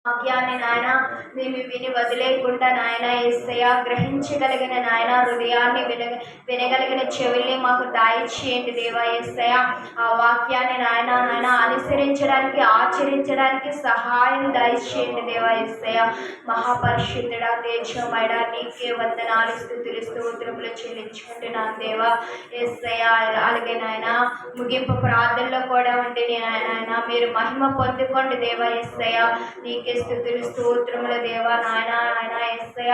వాక్యాన్ని నాయన మేము విని వదిలేకుండా నాయన యేసయ్య గ్రహించగలిగిన నాయన హృదయాన్ని వినగలిగిన చెవుల్ని మాకు దయచేయండి దేవా యేసయ్య. ఆ వాక్యాన్ని నాయన అనుసరించడానికి ఆచరించడానికి సహాయం దయచేయండి దేవా యేసయ్య. మహాపరిశుద్ధుడా తేజోమయుడా నీకే వందనాలు స్తుతులు స్తోత్రములు చెల్లించుకుంటున్నాను దేవా యేసయ్య. అలాగే నాయన ముగింపు ప్రార్థనలో కూడా ఉండి నాయన మీరు మహిమ పొందుకోండి దేవా యేసయ్య. నీకే స్తుతులు స్తోత్రముల దేవా నాయన యేసయ్య.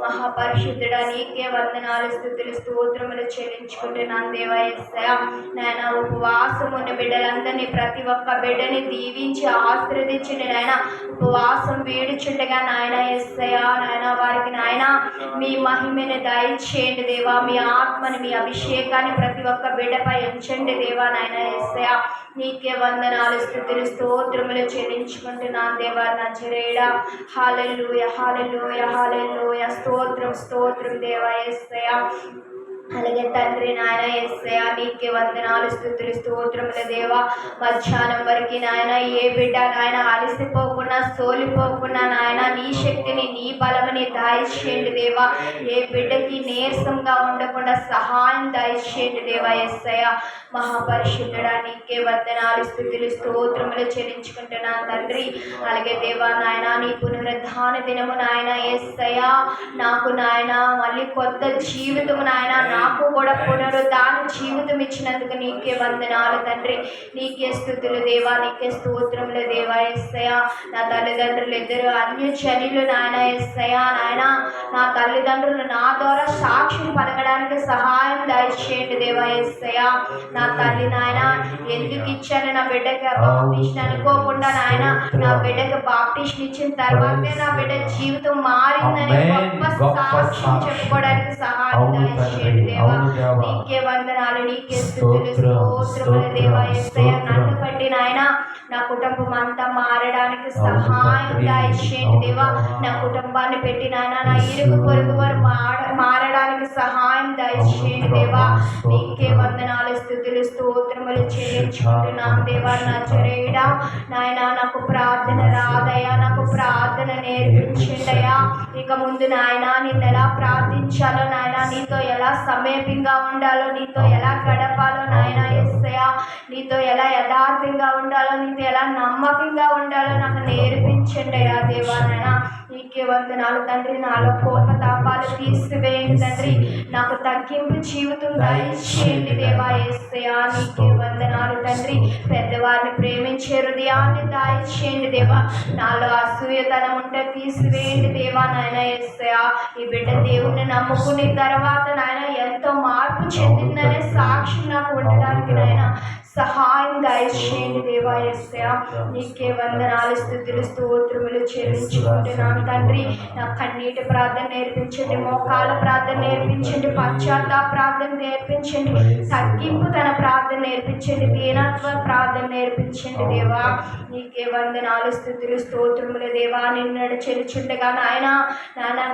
మహాపరిశుద్ధుడా నీకే వందనాలు స్తుతులు స్తోత్రములు చెల్లించుకుంటున్నాను దేవా యేసయ్య. నాయన ఉపవాసం ఉన్న బిడ్డలందరినీ ప్రతి ఒక్క బిడ్డని దీవించి ఆశీర్వదించి నాయన ఉపవాసం వీడుచుండగా నాయన యేసయ్య నాయన వారికి నాయన మీ మహిమని దయచేయండి దేవా. మీ ఆత్మని మీ అభిషేకాన్ని ప్రతి ఒక్క బిడ్డపై ఉంచండి దేవా నాయన యేసయ్య. నీకే వందనాలు స్తుతులు స్తోత్రములు చెల్లించుకుంటున్నాను దేవా నజరేయుడా. హల్లెలూయా హల్లెలూయా హల్లెలూయా స్తోత్రం స్తోత్రం దేవా యేసయ్య. అలాగే తండ్రి నాయన యేసయ్య నీకే వందనాలు స్తుతులు స్తోత్రముల దేవా. మధ్యాహ్నం వరకు నాయన ఏ బిడ్డ నాయన అలసిపోకుండా సోలిపోకుండా నాయన నీ శక్తిని నీ బలమని దయచేయండి దేవా. ఏ బిడ్డకి నీరసంగా ఉండకుండా సహాయం దయచేయండి దేవా యేసయ్య. మహాపరిశుద్ధుడా నీకే వందనాలు స్తుతులు స్తోత్రములు చెల్లించుకుంటున్నాను తండ్రి. అలాగే దేవా నాయన నీ పునరుద్ధాన దినము నాయన యేసయ్య నాకు నాయన మళ్ళీ కొత్త జీవితము నాయన నాకు కూడా పునరుద్ధాన జీవితం ఇచ్చినందుకు నీకే వందనాలు తండ్రి. నీకే స్తుతులు దేవా నీకే స్తోత్రములు దేవా యేసయ్య. నా తల్లిదండ్రులు ఇద్దరు అన్యజనులు నాయన యేసయ్య నాయన నా తల్లిదండ్రులు నా ద్వారా సాక్షి పలకడానికి సహాయం దయచేయండి దేవా యేసయ్య. నా తల్లి నాయన ఎందుకు ఇచ్చాను నా బిడ్డకి బాప్టిస్ట్ అనుకోకుండా నాయన నా బిడ్డకి బాప్టిస్ట్ ఇచ్చిన తర్వాతే నా బిడ్డ జీవితం మారిందని గొప్ప సాక్ష్యం చెప్పుకోవడానికి సహాయం దయచేయండి దేవా. నీకే వందనాలు నీకే స్తుతులు స్తోత్రములు దేవా యేసయ్య. నన్ను బట్టి నాయన నా కుటుంబం అంతా మారడానికి సహాయం దయచేయండి దేవా. నా కుటుంబాన్ని పెట్టి నాయన నా ఇరుగు పొరుగు వారు మారడానికి సహాయం దయచేయండి దేవా. నీకే వందనాలు స్తుతులు స్తోత్రములు చెల్లించుకుంటున్నాం దేవా నజరేయుడా. నాయన నాకు ప్రార్థన రాదయ్యా, నాకు ప్రార్థన నేర్పించండియా. ఇక ముందు నాయన నిన్ను ఎలా ప్రార్థించాలో నాయన నీతో ఎలా సమీపంగా ఉండాలో నీతో ఎలా గడపాలో నాయన యేసయ్య. నీతో ఎలా యథార్థంగా ఉండాలో నీతో ఎలా నమ్మకంగా ఉండాలో నాకు నేర్పించండి అయ్యా దేవా నాయన. నీకే వందనాలు తండ్రి. నాలో కోపతాపాలు తీసివేయండి తండ్రి. నాకు తగ్గింపు జీవితం దయచేయండి దేవా యేసయ్య. నీకే వందనాలు తండ్రి. పెద్దవారిని ప్రేమించే హృదయాన్ని దయచేయండి దేవా. నాలో అసూయతనం ఉంటే తీసివేయండి దేవా నాయన యేసయ్య. ఈ బిడ్డ దేవుణ్ణి నమ్ముకునే తర్వాత నాయన ఎంతో మార్పు చెందిందనే సాక్షి నాకు ఉండడానికి నాయన సహాయం దయచేయండి దేవా యేసయ్య. నీకే వందనాలు స్తుతులు స్తోత్రములు చెల్లించుకుంటున్నాను తండ్రి. నా కన్నీటి ప్రార్థన నేర్పించండి, మోకాల ప్రార్థన నేర్పించండి, పశ్చాత్తాప ప్రార్థన నేర్పించండి, తగ్గింపు తన ప్రార్థన నేర్పించండి, దీనత్వ ప్రార్థన నేర్పించండి దేవా. నీకే వందనాలు స్తుతులు స్తోత్రములు దేవా. నిన్ను చెల్లిచుండగా నాయన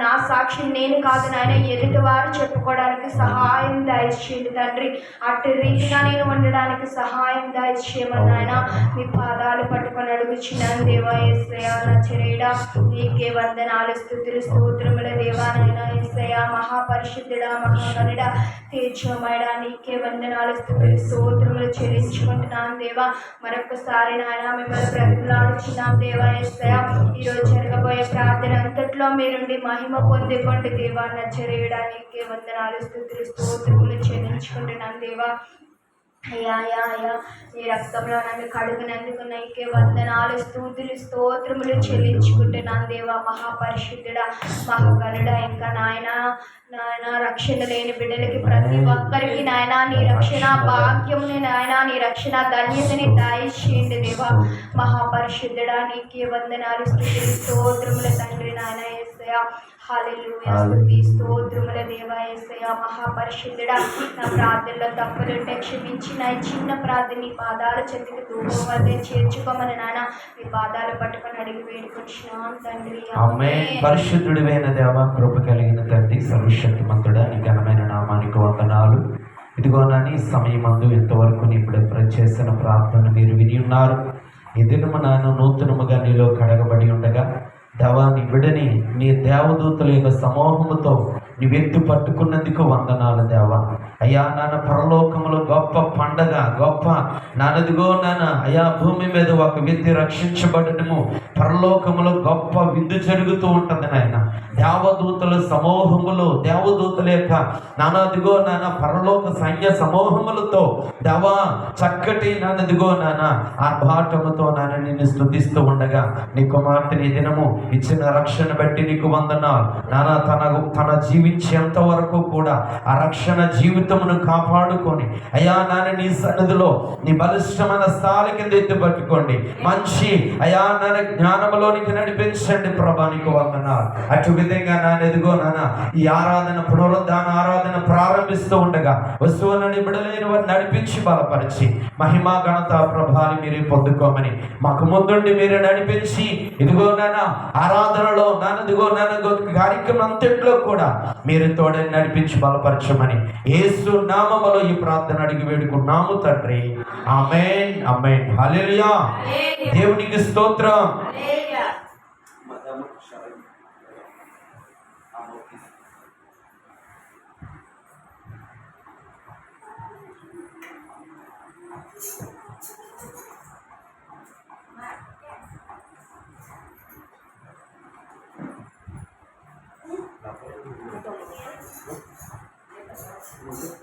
నా సాక్షి నేను కాదు నాయన ఎదుటి వారు చెప్పుకోవడానికి సహాయం దయచేయండి తండ్రి. అటు రీతిగా నేను ఉండడానికి సహాయం దయచేయమని నాయన మీ పాదాలు పట్టుకొని అడుగుచున్నాను దేవా యేసయ్య నజరేయుడా. నీకే వందనాలు స్తుతులు స్తోత్రముల దేవా నాయన యేసయ్య. మహాపరిశుద్ధుడా మహాగణుడా తేజోమయుడా నీకే వందనాలు స్తుతులు స్తోత్రములు చెల్లించుకుంటున్నాను దేవా. మరొకసారి నాయన మిమ్మల్ని బ్రతిమలాడుచున్నాం దేవా యేసయ్య. ఈరోజు జరగబోయే ప్రార్థన అంతట్లో మీరుండి మహిమ పొందుకోండి దేవా నజరేయుడా. నీకే వందనాలు స్తుతులు స్తోత్రములు చెల్లించుకుంటున్నాను దేవా. అయ్యా అయ్యా అయ్యా నీ రక్తంలో నన్ను కడుగునందుకు నీకే వందనాలు స్తుతులు స్తోత్రములు చెల్లించుకుంటున్నాను దేవా. మహాపరిశుద్ధుడా మహాగణుడా. ఇంకా నాయన రక్షణ లేని బిడ్డలకి ప్రతి ఒక్కరికి నాయన నీ రక్షణ భాగ్యముని నాయన నీ రక్షణ ధన్యతని దయచేయండి దేవా. మహాపరిశుద్ధుడా నీకే వందనాలు స్తుతులు స్తోత్రములు తండ్రి నాయన యేసయ్య. హల్లెలూయా స్తుతి స్తోత్రముల దేవా యేసయ్య. మహాపరిశుద్ధుడా నా ప్రార్థనలో తప్పులుంటే క్షమించి నా చిన్న ప్రార్థన నీ పాదాల చెంతకు దూరం వద్దే చేర్చుకోమని నాన్న మీ పాదాలు పట్టుకొని అడిగి వేడుకొచ్చినాం తండ్రి. ఆమేన్. పరిశుద్ధుడైన దేవా కృప కలిగిన తండ్రి సర్వశక్తిమంతుడా నీ ఘనమైన నామానికి వందనాలు. ఇదిగో నాని సమయమందు ఇంతవరకు ఇప్పుడు చేసిన ప్రార్థన మీరు విని ఉన్నారు. ఈ దినము నన్ను నూతనముగా నీలో కడగబడి ఉండగా నీ దేవదూతల యొక్క సమూహముతో నీ వ్యక్తి పట్టుకున్నందుకు వందనాలు దేవా. అయ్యా నాన్న పరలోకములో గొప్ప పండగ, గొప్ప నాన్నదిగో నాన్న అయ్యా భూమి మీద ఒక వ్యక్తి రక్షించబడటము పరలోకములో గొప్ప విందు జరుగుతూ ఉంటుంది నాయన. దేవదూతల సమూహములు, దేవదూతల యొక్క నాన్నదిగో నాన్న పరలోక సైన్య సమూహములతో దేవా చక్కటి నాన్నదిగో నాన్న ఆర్భాటముతో నాన్న నిన్ను స్తుతిస్తూ ఉండగా నీ కుమార్తెని ఈ దినము ఇచ్చిన రక్షణ బట్టి నీకు వందనాలు నాన్న. తన జీవించేంత వరకు కూడా ఆ రక్షణ జీవితమును కాపాడుకొని అయ్యా నాన్న నీ సన్నిధిలో నీ బలిష్టమైన స్థాయి కింద ఎత్తి పట్టుకోండి. మంచి అయ్యా నాన్న జ్ఞానములోనికి నడిపించండి ప్రభా, నీకు వందనాలు. అటు విధంగా నాన్న ఎదుగో నాన్న ఈ ఆరాధన పునరుద్ధాన ఆరాధన ప్రారంభిస్తూ ఉండగా వస్తువులను బిడలైన వారిని నడిపించి బలపరిచి మహిమా ఘనత ప్రభాని మీరే పొందుకోమని మాకు ముందుండి మీరే నడిపించి ఇదిగో నాన్న ఆరాధనలో నాన్నదిగో నాన్న కార్యక్రమం అంతట్లో కూడా మీరు తోడని నడిపించి బలపరచమని యేసు నామములో ఈ ప్రార్థన అడిగి వేడుకున్నాము తండ్రి. ఆమేన్, ఆమేన్, హల్లెలూయా. దేవునికి స్తోత్రం. Untuk